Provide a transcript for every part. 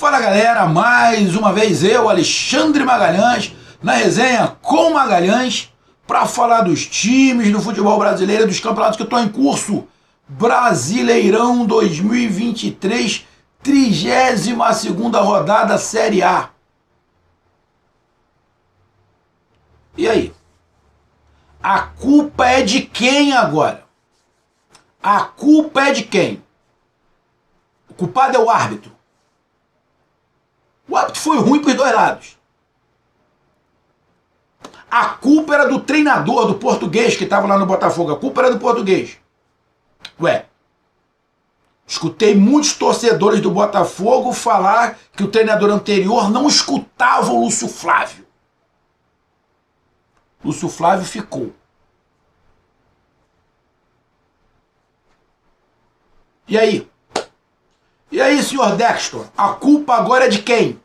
Fala galera, mais uma vez eu, Alexandre Magalhães, na resenha com Magalhães, para falar dos times do futebol brasileiro e dos campeonatos que estão em curso. Brasileirão 2023, 32ª rodada Série A. E aí? A culpa é de quem agora? A culpa é de quem? O culpado é o árbitro. O árbitro foi ruim para os dois lados. A culpa era do treinador, do português que estava lá no Botafogo. A culpa era do português. Ué, escutei muitos torcedores do Botafogo falar que o treinador anterior não escutava o Lúcio Flávio. Lúcio Flávio ficou. E aí? E aí, senhor Dexter? A culpa agora é de quem?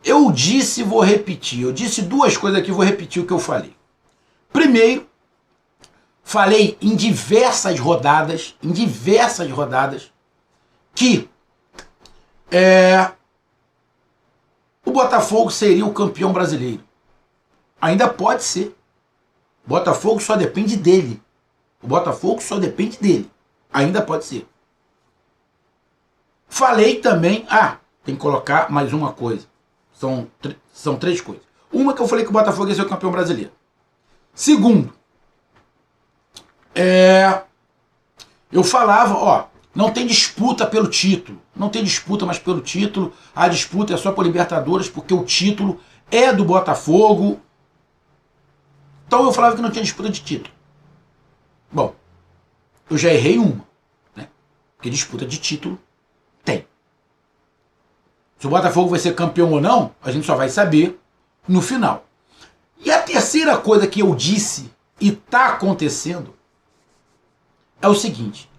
Eu disse e vou repetir. Eu disse duas coisas aqui, vou repetir o que eu falei. Primeiro, falei em diversas rodadas, que o Botafogo seria o campeão brasileiro. Ainda pode ser. O Botafogo só depende dele. Ainda pode ser. Falei também... tem que colocar mais uma coisa. São três coisas. Uma que eu falei que o Botafogo ia ser o campeão brasileiro. Segundo, eu falava, não tem disputa pelo título. Não tem disputa mais pelo título. A disputa é só por Libertadores, porque o título é do Botafogo. Então eu falava que não tinha disputa de título. Bom, eu já errei uma, né? Porque disputa de título tem. Se o Botafogo vai ser campeão ou não, a gente só vai saber no final. E a terceira coisa que eu disse e está acontecendo é o seguinte.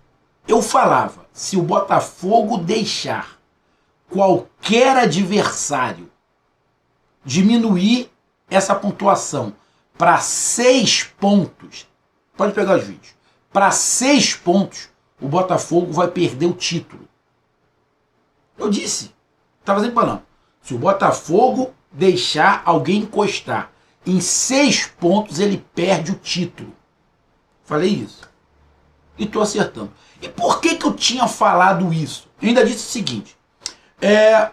Eu falava, se o Botafogo deixar qualquer adversário diminuir essa pontuação para 6 pontos, pode pegar os vídeos, para 6 pontos, o Botafogo vai perder o título. Eu disse, estava sempre falando, se o Botafogo deixar alguém encostar em 6 pontos, ele perde o título. Falei isso. E estou acertando. E por que eu tinha falado isso? Eu ainda disse o seguinte,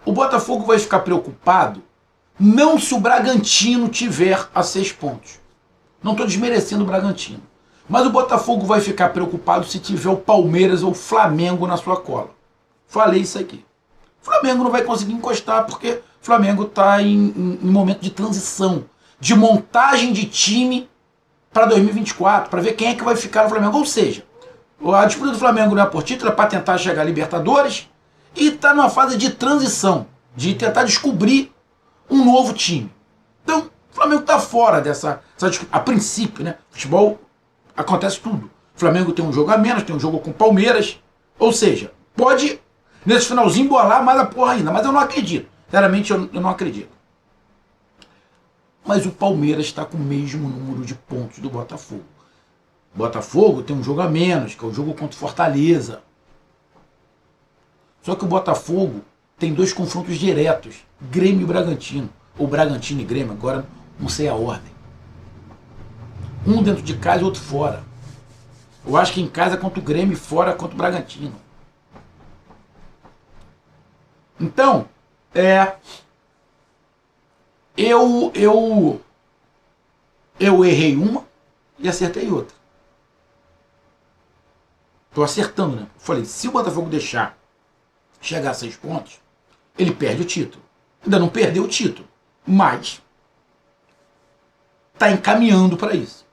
o Botafogo vai ficar preocupado não se o Bragantino tiver a 6 pontos. Não estou desmerecendo o Bragantino. Mas o Botafogo vai ficar preocupado se tiver o Palmeiras ou o Flamengo na sua cola. Falei isso aqui. O Flamengo não vai conseguir encostar porque o Flamengo está em momento de transição, de montagem de time para 2024, para ver quem é que vai ficar no Flamengo. Ou seja, a disputa do Flamengo não é por título, é para tentar chegar a Libertadores e está numa fase de transição, de tentar descobrir um novo time. Então, o Flamengo está fora dessa a princípio, né? Futebol acontece tudo. O Flamengo tem um jogo a menos, tem um jogo com o Palmeiras. Ou seja, pode, nesse finalzinho, bolar mais a porra ainda. Mas eu não acredito. Sinceramente, eu não acredito. Mas o Palmeiras está com o mesmo número de pontos do Botafogo. O Botafogo tem um jogo a menos, que é o jogo contra o Fortaleza. Só que o Botafogo tem 2 confrontos diretos, Grêmio e Bragantino, ou Bragantino e Grêmio, agora não sei a ordem. Um dentro de casa e outro fora. Eu acho que em casa é contra o Grêmio e fora contra o Bragantino. Então, eu errei uma e acertei outra. Estou acertando, né? Falei, se o Botafogo deixar chegar a 6 pontos, ele perde o título. Ainda não perdeu o título, mas está encaminhando para isso.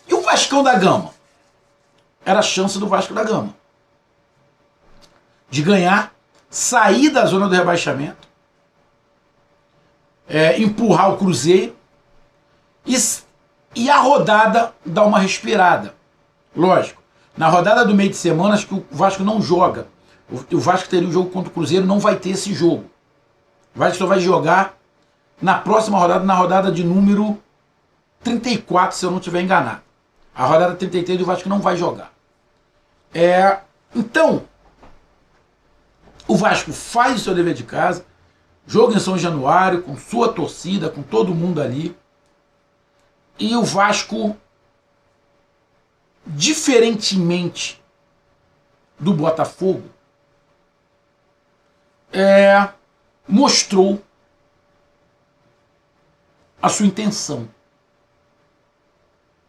E o Vascão da Gama? Era a chance do Vasco da Gama de ganhar, sair da zona do rebaixamento, empurrar o Cruzeiro e a rodada dar uma respirada. Lógico, na rodada do meio de semana, acho que o Vasco não joga. O Vasco teria o jogo contra o Cruzeiro, não vai ter esse jogo. O Vasco só vai jogar na próxima rodada, na rodada de número 34, se eu não estiver enganado. A rodada 33 o Vasco não vai jogar. Então, o Vasco faz o seu dever de casa, jogo em São Januário, com sua torcida, com todo mundo ali. E o Vasco, diferentemente do Botafogo, mostrou a sua intenção.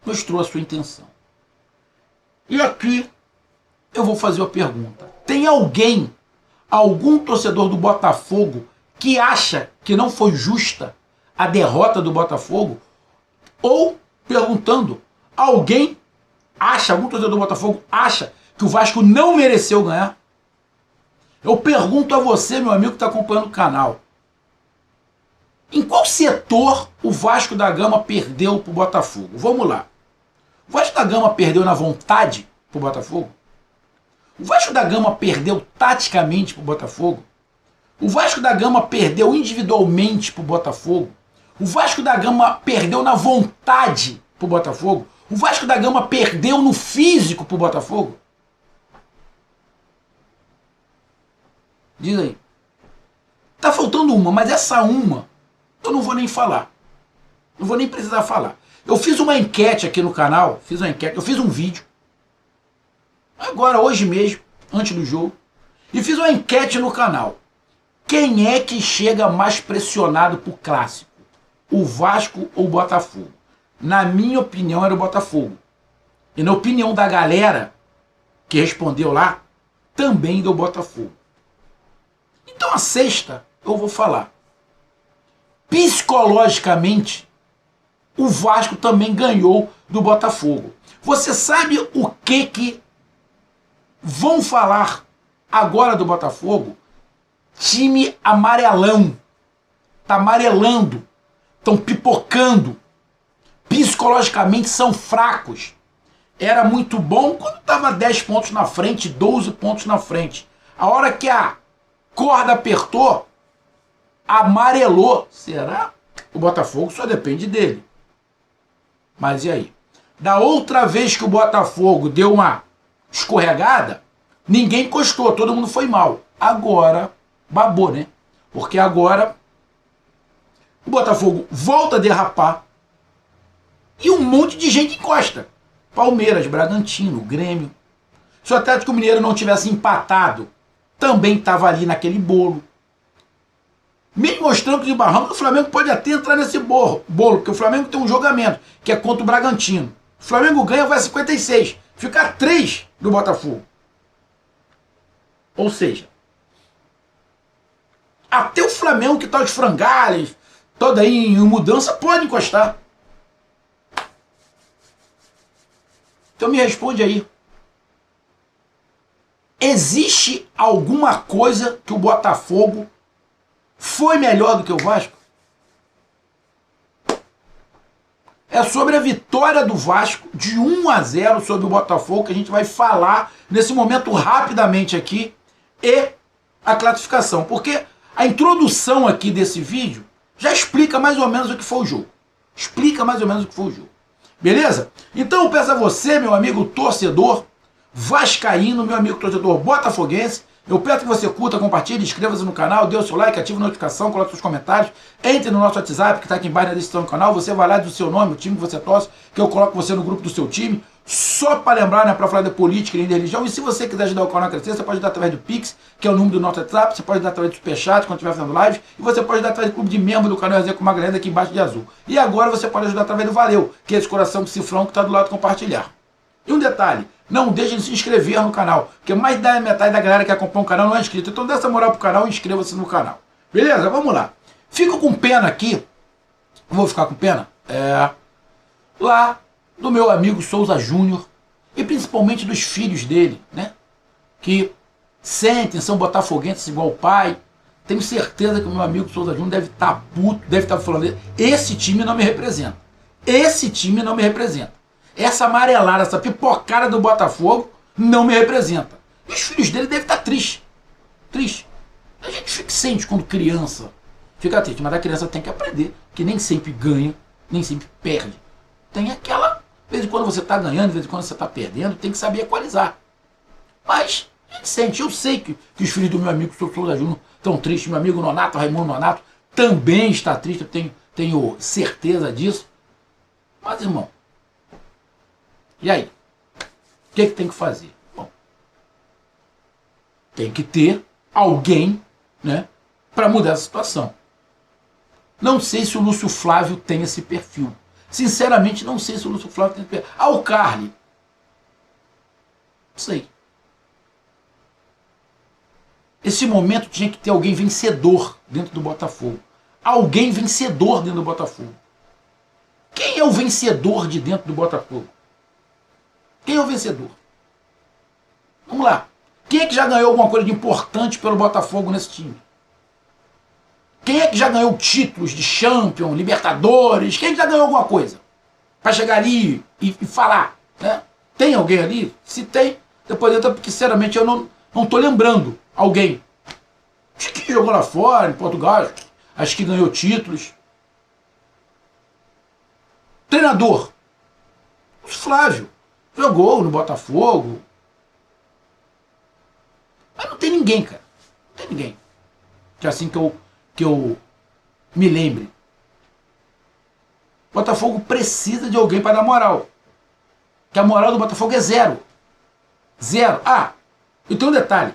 Mostrou a sua intenção. E aqui eu vou fazer uma pergunta. Tem algum torcedor do Botafogo que acha que não foi justa a derrota do Botafogo? Ou, perguntando, algum torcedor do Botafogo acha que o Vasco não mereceu ganhar? Eu pergunto a você, meu amigo que está acompanhando o canal. Em qual setor o Vasco da Gama perdeu para o Botafogo? Vamos lá. O Vasco da Gama perdeu na vontade para o Botafogo? O Vasco da Gama perdeu taticamente para o Botafogo? O Vasco da Gama perdeu individualmente para o Botafogo? O Vasco da Gama perdeu na vontade para o Botafogo? O Vasco da Gama perdeu no físico para o Botafogo? Diz aí. Tá faltando uma, mas essa uma eu não vou nem falar. Não vou nem precisar falar. Eu fiz uma enquete aqui no canal, eu fiz um vídeo, agora, hoje mesmo, antes do jogo, e fiz uma enquete no canal. Quem é que chega mais pressionado pro clássico? O Vasco ou o Botafogo? Na minha opinião, era o Botafogo. E na opinião da galera que respondeu lá, também do Botafogo. Então a sexta eu vou falar. Psicologicamente, o Vasco também ganhou do Botafogo. Você sabe o que vão falar agora do Botafogo? Time amarelão. Tá amarelando. Estão pipocando. Psicologicamente são fracos. Era muito bom quando estava 10 pontos na frente, 12 pontos na frente. A hora que a corda apertou, amarelou. Será? O Botafogo só depende dele. Mas e aí? Da outra vez que o Botafogo deu uma escorregada, ninguém encostou, todo mundo foi mal. Agora, babou, né? Porque agora o Botafogo volta a derrapar e um monte de gente encosta. Palmeiras, Bragantino, Grêmio. Se o Atlético Mineiro não tivesse empatado, também estava ali naquele bolo. Mesmo mostrando que o Barranco, o Flamengo pode até entrar nesse bolo, porque o Flamengo tem um jogamento, que é contra o Bragantino. O Flamengo ganha, vai a 56. Fica a 3 do Botafogo. Ou seja, até o Flamengo, que está de frangalhos, toda aí em mudança, pode encostar. Então me responde aí. Existe alguma coisa que o Botafogo foi melhor do que o Vasco? É sobre a vitória do Vasco de 1-0 sobre o Botafogo que a gente vai falar nesse momento rapidamente aqui, e a classificação. Porque a introdução aqui desse vídeo já explica mais ou menos o que foi o jogo. Explica mais ou menos o que foi o jogo. Beleza? Então eu peço a você, meu amigo torcedor vascaíno, meu amigo torcedor botafoguense, eu peço que você curta, compartilhe, inscreva-se no canal, dê o seu like, ative a notificação, coloque seus comentários, entre no nosso WhatsApp que está aqui embaixo na descrição do canal, você vai lá, diz o seu nome, o time que você torce, que eu coloco você no grupo do seu time, só para lembrar, né, para falar de política e de religião. E se você quiser ajudar o canal a crescer, você pode ajudar através do Pix, que é o número do nosso WhatsApp, você pode ajudar através do Superchat quando estiver fazendo live, e você pode ajudar através do clube de membro do canal Resenha com Magalhães aqui embaixo de azul. E agora você pode ajudar através do Valeu, que é esse coração de cifrão que está do lado de compartilhar. E um detalhe, não deixe de se inscrever no canal, porque mais da metade da galera que acompanha o canal não é inscrito. Então dê essa moral pro canal e inscreva-se no canal. Beleza? Vamos lá. Fico com pena aqui, vou ficar com pena, lá do meu amigo Souza Júnior, e principalmente dos filhos dele, né? Que sentem, são botafoguenses igual o pai. Tenho certeza que o meu amigo Souza Júnior deve estar puto, deve estar falando, esse time não me representa. Esse time não me representa. Essa amarelada, essa pipocada do Botafogo não me representa. E os filhos dele devem estar tristes. Triste. A gente sente quando criança fica triste, mas a criança tem que aprender que nem sempre ganha, nem sempre perde. Tem De vez em quando você está ganhando, de vez em quando você está perdendo, tem que saber equalizar. Mas a gente sente, eu sei que os filhos do meu amigo Souza Júnior estão tristes, meu amigo Nonato, Raimundo Nonato, também está triste, eu tenho certeza disso. Mas, irmão, e aí? O que tem que fazer? Bom, tem que ter alguém, né, para mudar essa situação. Não sei se o Lúcio Flávio tem esse perfil. Sinceramente, não sei se o Lúcio Flávio tem esse perfil. Ah, o Carly. Não sei. Esse momento tinha que ter alguém vencedor dentro do Botafogo. Alguém vencedor dentro do Botafogo. Quem é o vencedor de dentro do Botafogo? Quem é o vencedor? Vamos lá. Quem é que já ganhou alguma coisa de importante pelo Botafogo nesse time? Quem é que já ganhou títulos de Champions, Libertadores? Quem é que já ganhou alguma coisa? Para chegar ali e falar, né? Tem alguém ali? Se tem, depois entra, porque sinceramente eu não estou lembrando alguém. Acho que jogou lá fora, em Portugal, acho que ganhou títulos. Treinador. O Flávio. Jogou no Botafogo. Mas não tem ninguém, cara. Não tem ninguém. Que é assim que eu me lembre. O Botafogo precisa de alguém para dar moral. Que a moral do Botafogo é zero. Zero. Ah, e tem um detalhe.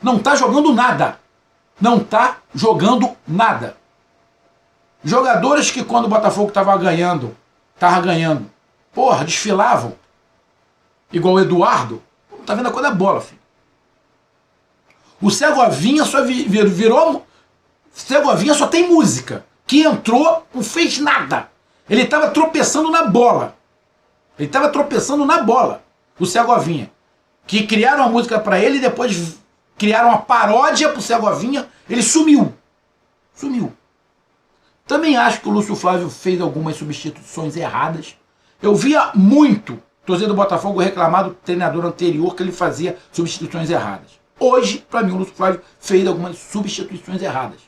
Não tá jogando nada. Não tá jogando nada. Jogadores que quando o Botafogo tava ganhando, porra, desfilavam. Igual o Eduardo. Não tá vendo a cor da bola, filho. O Segovinha só virou... Segovinha só tem música. Que entrou, não fez nada. Ele tava tropeçando na bola. Ele tava tropeçando na bola. O Segovinha. Que criaram a música pra ele e depois criaram uma paródia pro Segovinha. Ele sumiu. Sumiu. Também acho que o Lúcio Flávio fez algumas substituições erradas. Eu via muito torcedor do Botafogo reclamar do treinador anterior que ele fazia substituições erradas. Hoje, para mim, o Lúcio Flávio fez algumas substituições erradas.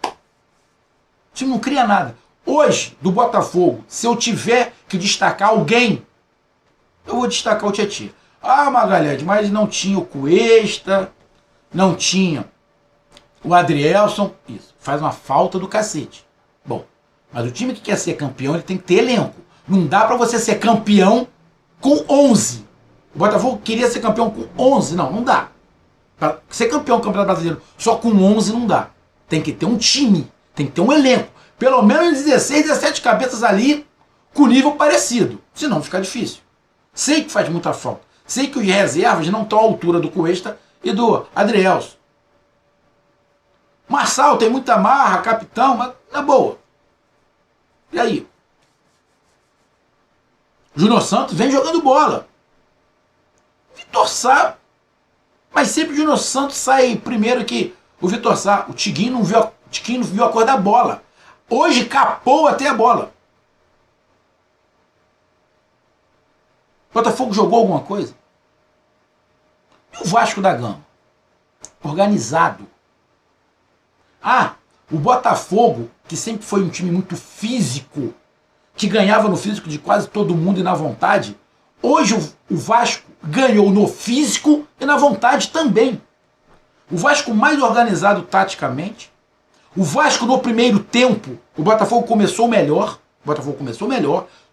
O time não cria nada. Hoje, do Botafogo, se eu tiver que destacar alguém, eu vou destacar o Tietê. Ah, Magalhães, mas não tinha o Cuesta, não tinha o Adrielson. Isso, faz uma falta do cacete. Bom, mas o time que quer ser campeão, ele tem que ter elenco. Não dá para você ser campeão com 11. O Botafogo queria ser campeão com 11. Não dá. Para ser campeão do Campeonato Brasileiro só com 11 não dá. Tem que ter um time, tem que ter um elenco. Pelo menos 16, 17 cabeças ali com nível parecido. Senão fica difícil. Sei que faz muita falta. Sei que os reservas não estão à altura do Cuesta e do Adrielson. Marçal tem muita marra, capitão, mas na boa. E aí? Júnior Santos vem jogando bola. Vitor Sá, mas sempre o Júnior Santos sai primeiro que o Vitor Sá. O Tiguinho não viu a cor da bola. Hoje capou até a bola. O Botafogo jogou alguma coisa? E o Vasco da Gama? Organizado. Ah, o Botafogo, que sempre foi um time muito físico, que ganhava no físico de quase todo mundo e na vontade, hoje o Vasco ganhou no físico e na vontade também. O Vasco mais organizado taticamente. O Vasco no primeiro tempo, o Botafogo começou melhor,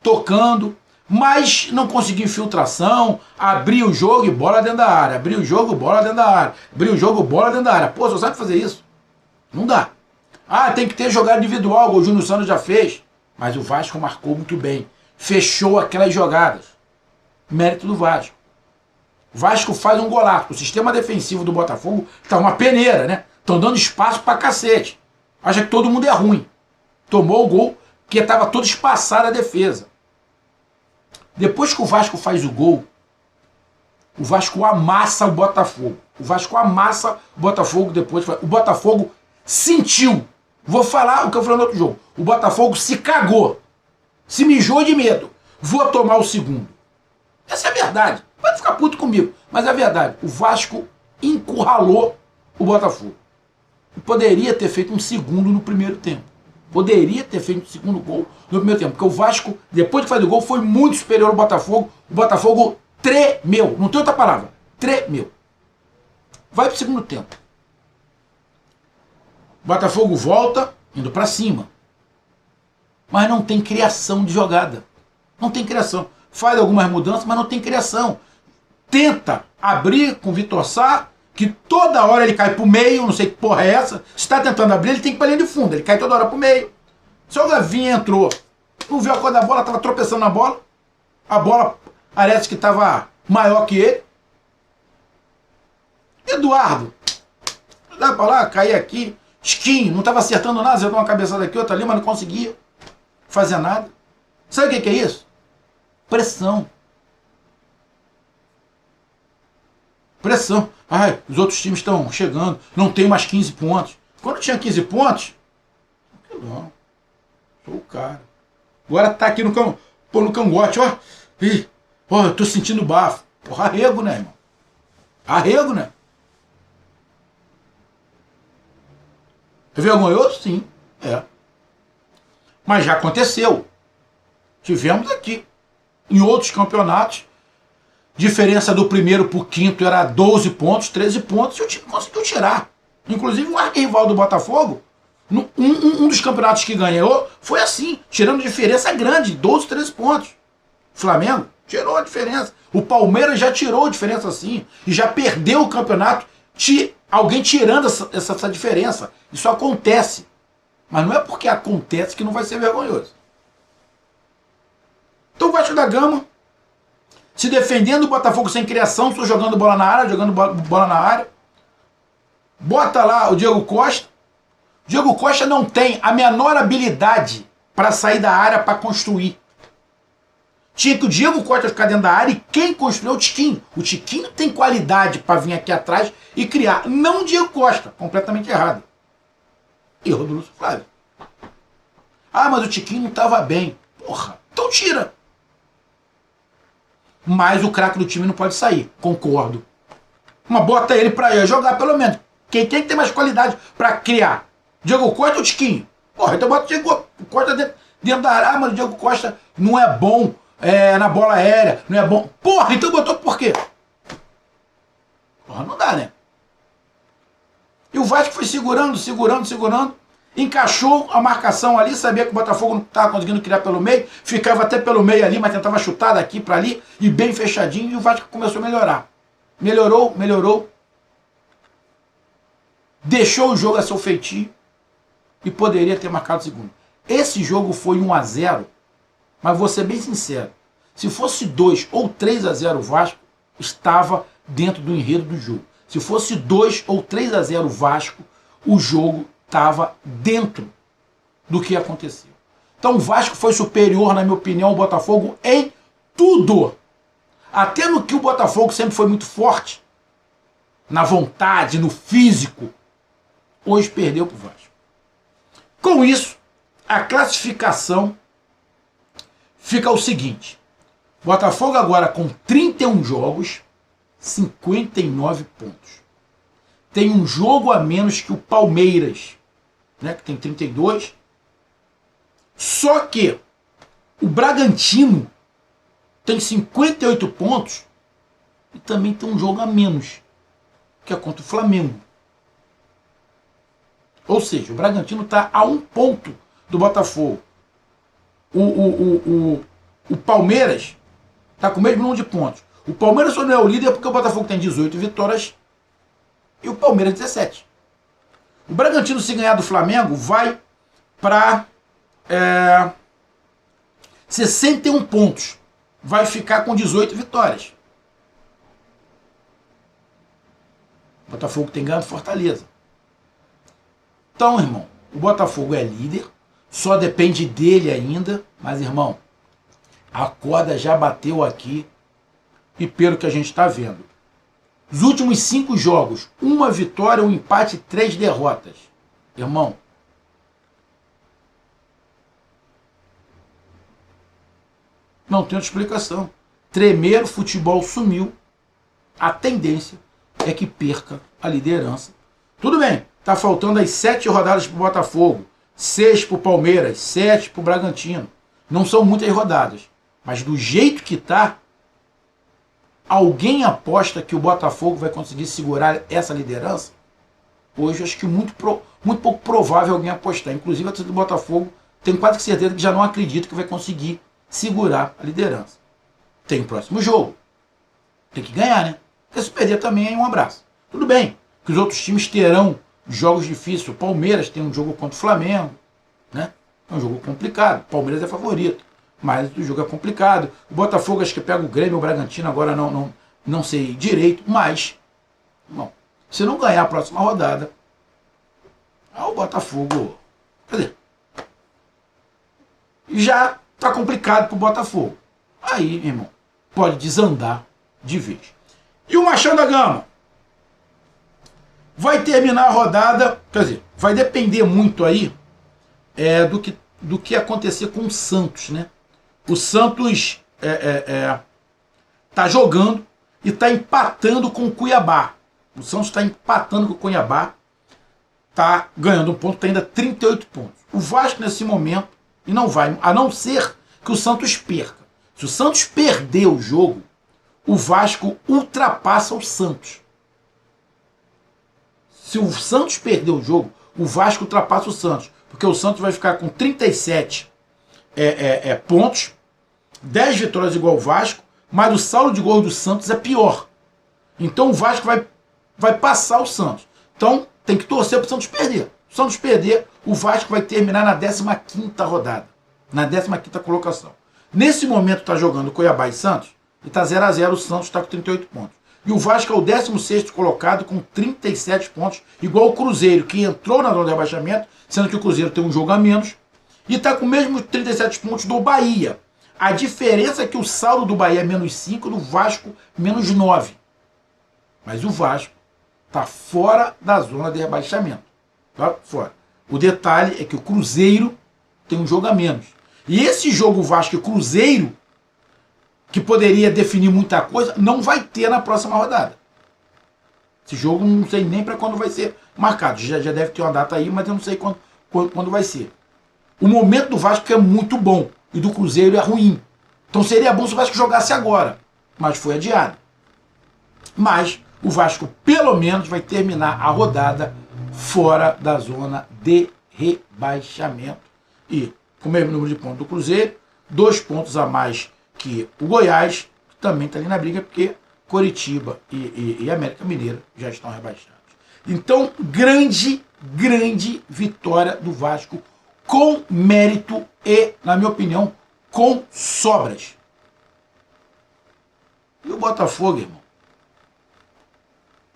tocando, mas não conseguiu infiltração, abriu o jogo e bola dentro da área, abriu o jogo, bola dentro da área, abriu o jogo, bola dentro da área. Pô, só sabe fazer isso? Não dá. Ah, tem que ter jogada individual, o Júnior Santos já fez, mas o Vasco marcou muito bem, fechou aquelas jogadas. Mérito do Vasco. O Vasco faz um golaço. O sistema defensivo do Botafogo tá uma peneira, né? Estão dando espaço pra cacete. Acha que todo mundo é ruim. Tomou o gol, porque estava todo espaçado a defesa. Depois que o Vasco faz o gol, o Vasco amassa o Botafogo. O Vasco amassa o Botafogo depois. O Botafogo sentiu. Vou falar o que eu falei no outro jogo. O Botafogo se cagou. Se mijou de medo. Vou tomar o segundo. Essa é a verdade. Pode ficar puto comigo, mas é a verdade. O Vasco encurralou o Botafogo. Poderia ter feito um segundo no primeiro tempo. Poderia ter feito o segundo gol no primeiro tempo. Porque o Vasco, depois de fazer o gol, foi muito superior ao Botafogo. O Botafogo tremeu. Não tem outra palavra. Tremeu. Vai pro segundo tempo. O Botafogo volta, indo para cima. Mas não tem criação de jogada. Não tem criação. Faz algumas mudanças, mas não tem criação. Tenta abrir com o Vitor Sá, que toda hora ele cai pro meio, não sei que porra é essa. Se está tentando abrir, ele tem que ir pra linha de fundo. Ele cai toda hora pro meio. Seu Gavinha entrou, não viu a cor da bola, estava tropeçando na bola. A bola parece que estava maior que ele. Eduardo, dá pra lá, cair aqui. Skin, não estava acertando nada, acertou uma cabeçada aqui, outra ali, mas não conseguia fazer nada. Sabe o que é isso? Pressão. Pressão. Ai, os outros times estão chegando, não tem mais 15 pontos. Quando tinha 15 pontos, não, sou o cara. Agora tá aqui no cangote, ó. Ih, ó, eu tô sentindo bafo. Porra, arrego, né, irmão? Arrego, né? É vergonhoso? Sim, é. Mas já aconteceu. Tivemos aqui. Em outros campeonatos, diferença do primeiro pro quinto era 12 pontos, 13 pontos, e o time conseguiu tirar. Inclusive o arquirrival do Botafogo, um dos campeonatos que ganhou, foi assim, tirando diferença grande, 12, 13 pontos. Flamengo tirou a diferença. O Palmeiras já tirou a diferença assim, e já perdeu o campeonato, alguém tirando essa diferença. Isso acontece. Mas não é porque acontece que não vai ser vergonhoso. Então o Vasco da Gama, se defendendo, o Botafogo sem criação, só jogando bola na área, Bota lá o Diego Costa. O Diego Costa não tem a menor habilidade para sair da área para construir. Tinha que o Diego Costa ficar dentro da área, e quem construiu é o Tiquinho. O Tiquinho tem qualidade para vir aqui atrás e criar. Não o Diego Costa. Completamente errado. Erro do Lúcio Flávio. Ah, mas o Tiquinho não estava bem. Porra, então tira. Mas o craque do time não pode sair. Concordo. Mas bota ele para jogar pelo menos. Quem tem mais qualidade para criar? Diego Costa ou Tiquinho? Porra, então bota o Diego Costa dentro da área. Ah, mas o Diego Costa não é bom na bola aérea. Não é bom. Porra, então botou por quê? Porra, não dá, né? E o Vasco foi segurando. Encaixou a marcação ali, sabia que o Botafogo não estava conseguindo criar pelo meio, ficava até pelo meio ali, mas tentava chutar daqui para ali, e bem fechadinho, e o Vasco começou a melhorar. Melhorou. Deixou o jogo a seu feitio e poderia ter marcado o segundo. Esse jogo foi 1-0, mas vou ser bem sincero, se fosse 2 ou 3-0 o Vasco, estava dentro do enredo do jogo. Se fosse 2 ou 3-0 o Vasco, o jogo estava dentro do que aconteceu. Então o Vasco foi superior, na minha opinião, ao Botafogo em tudo. Até no que o Botafogo sempre foi muito forte. Na vontade, no físico. Hoje perdeu para o Vasco. Com isso, a classificação fica o seguinte. Botafogo agora com 31 jogos, 59 pontos. Tem um jogo a menos que o Palmeiras, né, que tem 32. Só que o Bragantino tem 58 pontos e também tem um jogo a menos, que é contra o Flamengo. Ou seja, o Bragantino está a 1 ponto do Botafogo. O Palmeiras está com o mesmo número de pontos. O Palmeiras só não é o líder porque o Botafogo tem 18 vitórias e o Palmeiras 17. O Bragantino, se ganhar do Flamengo, vai para 61 pontos. Vai ficar com 18 vitórias. O Botafogo tem ganho do Fortaleza. Então, irmão, o Botafogo é líder, só depende dele ainda, mas, irmão, a corda já bateu aqui e pelo que a gente está vendo. Os últimos 5 jogos, 1 vitória, 1 empate e 3 derrotas. Irmão, não tem outra explicação. Tremer, o futebol sumiu. A tendência é que perca a liderança. Tudo bem, tá faltando as 7 rodadas para o Botafogo. 6 para o Palmeiras, 7 para o Bragantino. Não são muitas rodadas. Mas do jeito que está, alguém aposta que o Botafogo vai conseguir segurar essa liderança? Hoje acho que muito pouco provável alguém apostar. Inclusive a torcida do Botafogo tem quase certeza que já não acredita que vai conseguir segurar a liderança. Tem o próximo jogo. Tem que ganhar, né? Porque se perder também é um abraço. Tudo bem que os outros times terão jogos difíceis. O Palmeiras tem um jogo contra o Flamengo, né? É um jogo complicado. O Palmeiras é favorito, mas o jogo é complicado. O Botafogo acho que pega o Grêmio, o Bragantino, agora não sei direito, mas, bom, se não ganhar a próxima rodada, o Botafogo, quer dizer, já tá complicado pro Botafogo. Aí, meu irmão, pode desandar de vez. E o Machão da Gama vai terminar a rodada, quer dizer, vai depender muito aí do que acontecer com o Santos, né? O Santos tá jogando e tá empatando com o Cuiabá. O Santos está empatando com o Cuiabá, tá ganhando um ponto, tá ainda 38 pontos. O Vasco nesse momento, e não vai, a não ser que o Santos perca. Se o Santos perder o jogo, o Vasco ultrapassa o Santos. Se o Santos perder o jogo, o Vasco ultrapassa o Santos. Porque o Santos vai ficar com 37 pontos, 10 vitórias igual o Vasco, mas o saldo de gols do Santos é pior. Então o Vasco vai passar o Santos. Então tem que torcer para o Santos perder. Se o Santos perder, o Vasco vai terminar na 15ª rodada. Na 15ª colocação. Nesse momento está jogando Cuiabá e Santos, e está 0-0, o Santos está com 38 pontos. E o Vasco é o 16º colocado com 37 pontos, igual o Cruzeiro, que entrou na zona de rebaixamento, sendo que o Cruzeiro tem um jogo a menos, e está com os mesmos 37 pontos do Bahia. A diferença é que o saldo do Bahia é -5, do Vasco -9. Mas o Vasco está fora da zona de rebaixamento. Tá fora. O detalhe é que o Cruzeiro tem um jogo a menos. E esse jogo Vasco e Cruzeiro, que poderia definir muita coisa, não vai ter na próxima rodada. Esse jogo não sei nem para quando vai ser marcado. Já deve ter uma data aí, mas eu não sei quando vai ser. O momento do Vasco é muito bom e do Cruzeiro é ruim. Então seria bom se o Vasco jogasse agora, mas foi adiado. Mas o Vasco pelo menos vai terminar a rodada fora da zona de rebaixamento. E com o mesmo número de pontos do Cruzeiro, 2 pontos a mais que o Goiás, que também está ali na briga, porque Coritiba e América Mineiro já estão rebaixados. Então, grande vitória do Vasco, com mérito e, na minha opinião, com sobras. E o Botafogo, irmão,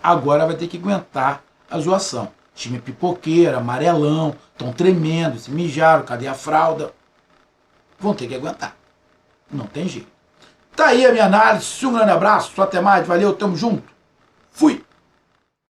agora vai ter que aguentar a zoação. Time pipoqueiro, amarelão, estão tremendo, se mijaram, cadê a fralda? Vão ter que aguentar. Não tem jeito. Tá aí a minha análise. Um grande abraço. Até mais. Valeu. Tamo junto. Fui.